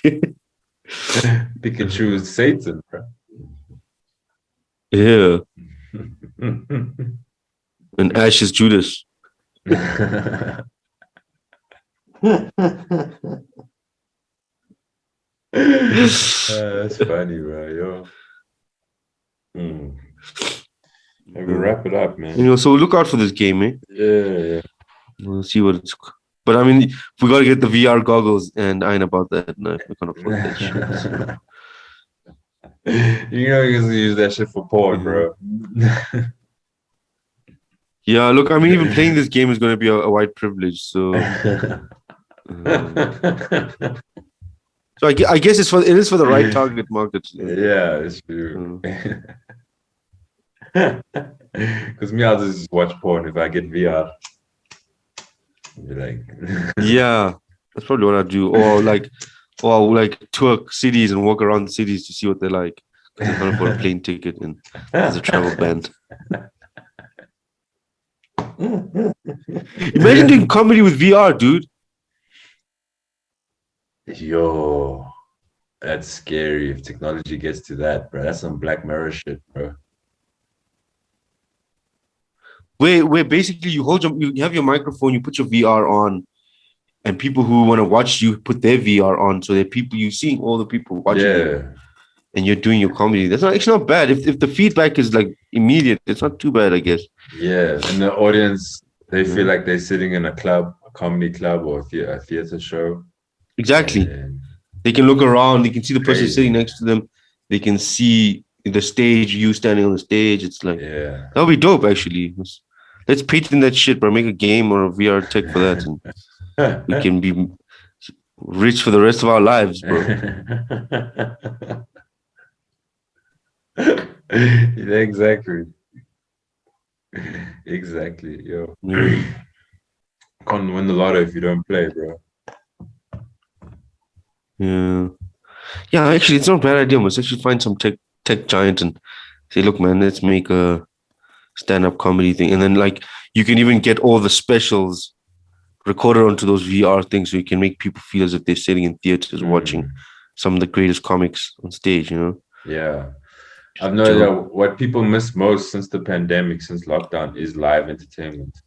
S2: Pikachu is Satan, bro.
S1: Yeah. And Ash is Judas.
S2: That's funny, bro. Yo. I will wrap it up, man.
S1: So look out for this game, eh?
S2: Yeah.
S1: We'll see what it's. But I mean, we gotta get the VR goggles, and I ain't about that. No, we can't afford that shit. So.
S2: You know, you're gonna use that shit for porn, bro.
S1: Yeah, look, I mean, even playing this game is gonna be a white privilege. So. So I guess it is for the right target market.
S2: Yeah, it's true. Because me, I'll just watch porn if I get VR. Be like,
S1: yeah, that's probably what I do. Or like tour cities and walk around the cities to see what they're like. Because I can't afford a plane ticket and there's a travel ban. Imagine doing comedy with VR, dude.
S2: Yo, that's scary if technology gets to that, bro. That's some Black Mirror shit, bro.
S1: where basically you have your microphone, you put your VR on, and people who want to watch you put their VR on, so that you're seeing all the people watching you, and you're doing your comedy. That's actually not bad. If the feedback is like immediate, it's not too bad, I guess.
S2: Yeah, and the audience, they feel like they're sitting in a club, a comedy club, or a theater show.
S1: Exactly. And they can look around. They can see the person sitting next to them. They can see the stage, you standing on the stage. It's like, that would be dope, actually. Let's patent that shit, bro. Make a game or a VR tech for that, and we can be rich for the rest of our lives, bro.
S2: Yeah, exactly. Yo. Can't win the lotto if you don't play, bro.
S1: Yeah, actually, it's not a bad idea. Let's actually find some tech giant and say, look, man, let's make a stand-up comedy thing. And then, like, you can even get all the specials recorded onto those VR things, so you can make people feel as if they're sitting in theaters watching some of the greatest comics on stage,
S2: Yeah. I've noticed that what people miss most since the pandemic, since lockdown, is live entertainment.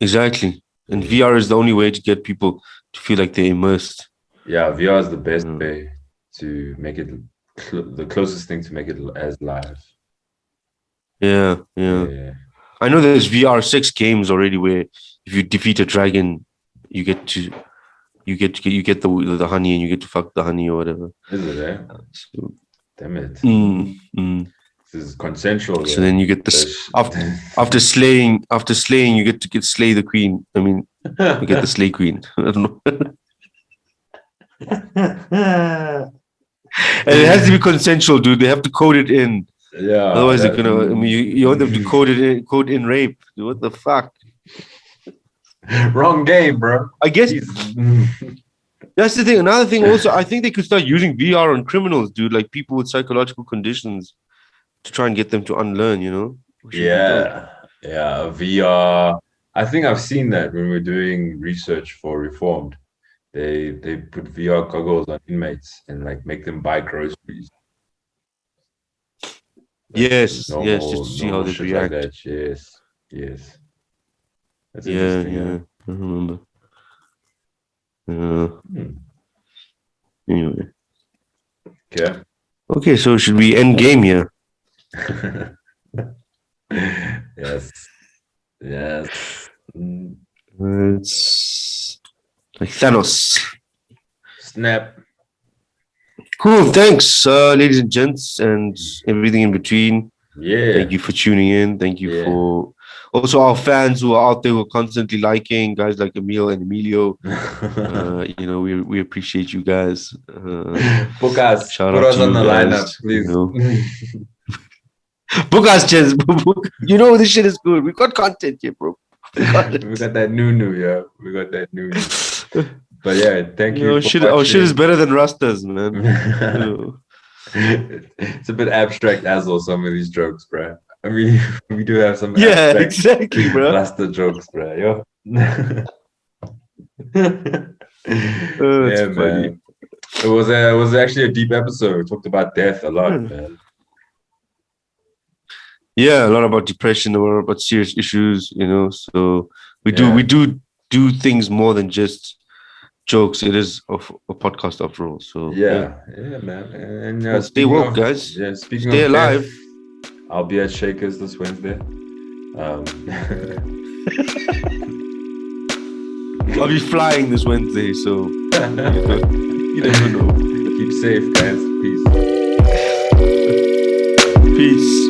S1: Exactly. And VR is the only way to get people to feel like they're immersed.
S2: Yeah, VR is the best way to make it the closest thing to make it as live.
S1: Yeah. I know there's VR 6 games already where if you defeat a dragon, you get the honey and you get to fuck the honey or whatever.
S2: Is it, eh? Damn it. This is consensual.
S1: So then you get this after slaying, you get to slay the queen. I mean, you get the slay queen. I don't know. And it has to be consensual, dude. They have to code it in.
S2: Yeah.
S1: Otherwise, they're gonna. I mean, you want them to code in rape. What the fuck?
S2: Wrong game, bro.
S1: I guess that's the thing. Another thing, also, I think they could start using VR on criminals, dude. Like people with psychological conditions, to try and get them to unlearn.
S2: Yeah. VR. I think I've seen that when we're doing research for Reformed. They put VR goggles on inmates and like make them buy groceries.
S1: Yes, just to see how they react.
S2: Like that. Yes. That's
S1: interesting. Yeah, I remember. Anyway. Okay, so should we end game here?
S2: Yes.
S1: It's like Thanos.
S2: Snap.
S1: Cool. Thanks, ladies and gents, and everything in between.
S2: Yeah.
S1: Thank you for tuning in. Thank you for also our fans who are out there who are constantly liking, guys like Emil and Emilio. We appreciate you guys.
S2: Book us. Put us on the lineup, please.
S1: Book us, gents. This shit is good. We got content here, bro.
S2: We got that new, yeah. We got that new. But yeah, thank you.
S1: Our shit is better than Rasta's, man.
S2: It's a bit abstract as well, some of these jokes, bro. I mean, we do have some
S1: exactly, bro.
S2: Rasta jokes, bro. Yo. Yeah, man. It was actually a deep episode. We talked about death a lot, man.
S1: Yeah, a lot about depression, a lot about serious issues, So we do things more than just jokes. It is a podcast after all. So
S2: yeah, man. And
S1: stay woke, guys.
S2: Yeah,
S1: stay alive.
S2: Death, I'll be at Shakers this Wednesday.
S1: I'll be flying this Wednesday, so you never know.
S2: Keep safe, guys. Peace.
S1: Peace.